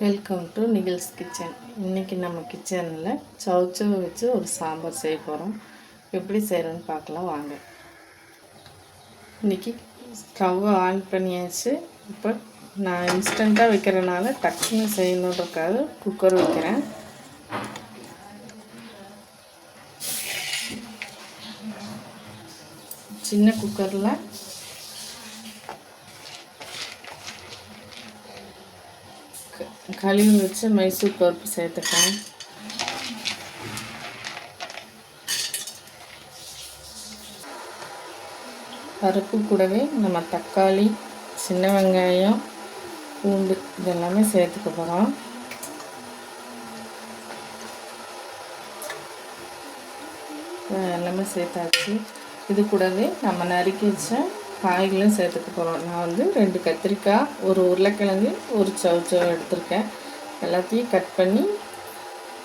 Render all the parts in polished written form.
Welcome to Nikhil's kitchen. இன்றைக்கி நம்ம கிச்சனில் சவுச்சவை வச்சு ஒரு சாம்பார் செய்ய போகிறோம். எப்படி செய்கிறோன்னு பார்க்கலாம் வாங்க. இன்றைக்கி ஸ்டவ்வை ஆன் பண்ணியாச்சு. இப்போ நான் இன்ஸ்டண்ட்டாக வைக்கிறனால டக்குன்னு செய்யணுன்றக்காக குக்கர் வைக்கிறேன். சின்ன குக்கரில் கழுவி வச்சு மைசூர் பருப்பு சேர்த்துக்கலாம். பருப்பு கூடவே நம்ம தக்காளி, சின்ன வெங்காயம், பூண்டு இதெல்லாமே சேர்த்துக்க போகிறோம். எல்லாமே சேர்த்தாச்சு. இது கூடவே நம்ம நறுக்கி வச்ச காய்களும் சேர்த்துக்க போகிறோம். நான் வந்து 2 கத்திரிக்காய், ஒரு உருளைக்கிழங்கு, ஒரு சவுச்சவை எடுத்திருக்கேன். எல்லாத்தையும் கட் பண்ணி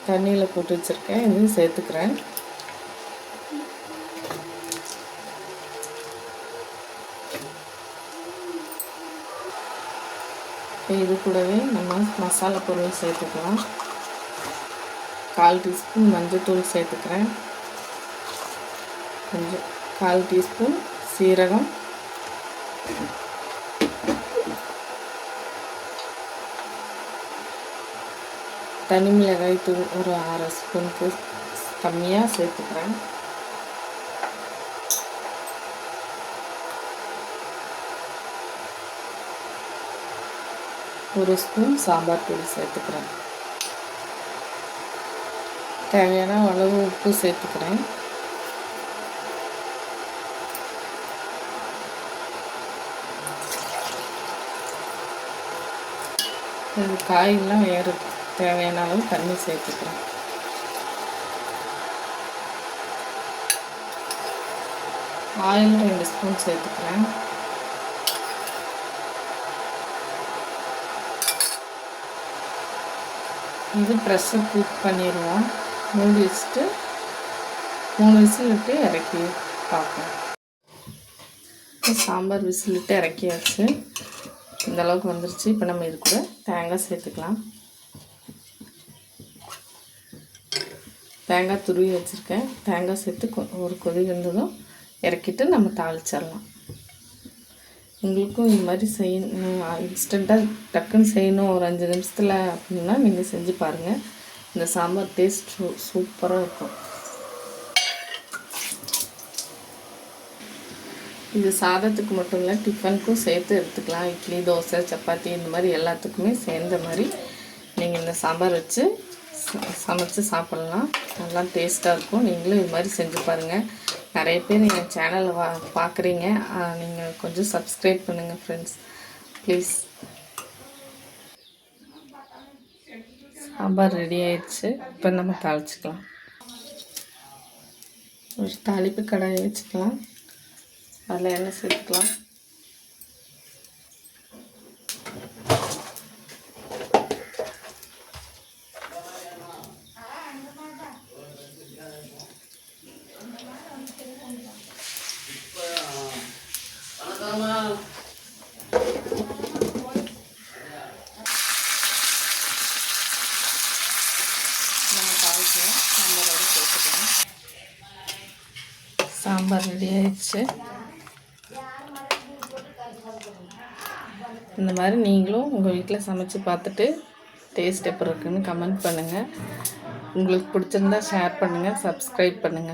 தண்ணியில் போட்டு வச்சுருக்கேன். இதையும் சேர்த்துக்கிறேன். இது கூடவே நம்ம மசாலா பொருள் சேர்த்துக்கலாம். 1/4 டீஸ்பூன் மஞ்சள்தூள் சேர்த்துக்கிறேன். கொஞ்சம் 1/4 டீஸ்பூன் சீரகம், தனி மிளகாய் தூள் ஒரு 1/2 ஸ்பூனுக்கு கம்மியாக சேர்த்துக்கிறேன். ஒரு ஸ்பூன் சாம்பார் பொடி சேர்த்துக்கிறேன். தேவையான அளவு உப்பு சேர்த்துக்கிறேன். இது காயெல்லாம் வேறு தேவையான அளவு தண்ணி சேர்த்துக்கிறேன். ஆயில் 2 ஸ்பூன் சேர்த்துக்கிறேன். இது ப்ரெஷர் குக் பண்ணிடுவோம். மூடி வச்சுட்டு 3 விசில் விட்டு இறக்கி பார்ப்போம். சாம்பார் விசில் விட்டு இறக்கியாச்சு. இந்த அளவுக்கு வந்துருச்சு. இப்போ நம்ம இது கூட தேங்காய் சேர்த்துக்கலாம். தேங்காய் துருவி வச்சுருக்கேன். தேங்காய் சேர்த்து ஒரு கொதி வந்ததும் இறக்கிட்டு நம்ம தாளிச்சிடலாம். உங்களுக்கும் இந்த மாதிரி செய்யணும், இன்ஸ்டண்ட்டாக டக்குன்னு செய்யணும் ஒரு 5 நிமிஷத்தில் அப்படின்னா நீங்கள் செஞ்சு பாருங்கள். இந்த சாம்பார் டேஸ்ட் சூப்பராக இருக்கும். இது சாதத்துக்கு மட்டும் இல்லை, டிஃபனுக்கும் சேர்த்து எடுத்துக்கலாம். இட்லி, தோசை, சப்பாத்தி இந்த மாதிரி எல்லாத்துக்குமே சேர்ந்த மாதிரி நீங்கள் இந்த சாம்பார் வச்சு சமைச்சு சாப்பிட்லாம். நல்லா டேஸ்ட்டாக இருக்கும். நீங்களும் இது மாதிரி செஞ்சு பாருங்கள். நிறைய பேர் எங்கள் சேனலை பார்க்குறீங்க. நீங்கள் கொஞ்சம் சப்ஸ்கிரைப் பண்ணுங்கள் ஃப்ரெண்ட்ஸ் ப்ளீஸ். சாம்பார் ரெடி ஆயிடுச்சு. இப்போ நம்ம தாளிச்சிக்கலாம். ஒரு தாளிப்பு கடாயை வச்சுக்கலாம். அதில் எண்ணெய் சேர்த்துக்கலாம். சாம்பார் ரெடி ஆயிடுச்சு. இந்த மாதிரி நீங்களும் உங்கள் வீட்டில் சமைச்சு பார்த்துட்டு டேஸ்ட் எப்படி இருக்குன்னு கமெண்ட் பண்ணுங்கள். உங்களுக்கு பிடிச்சிருந்தா ஷேர் பண்ணுங்கள், சப்ஸ்கிரைப் பண்ணுங்கள்.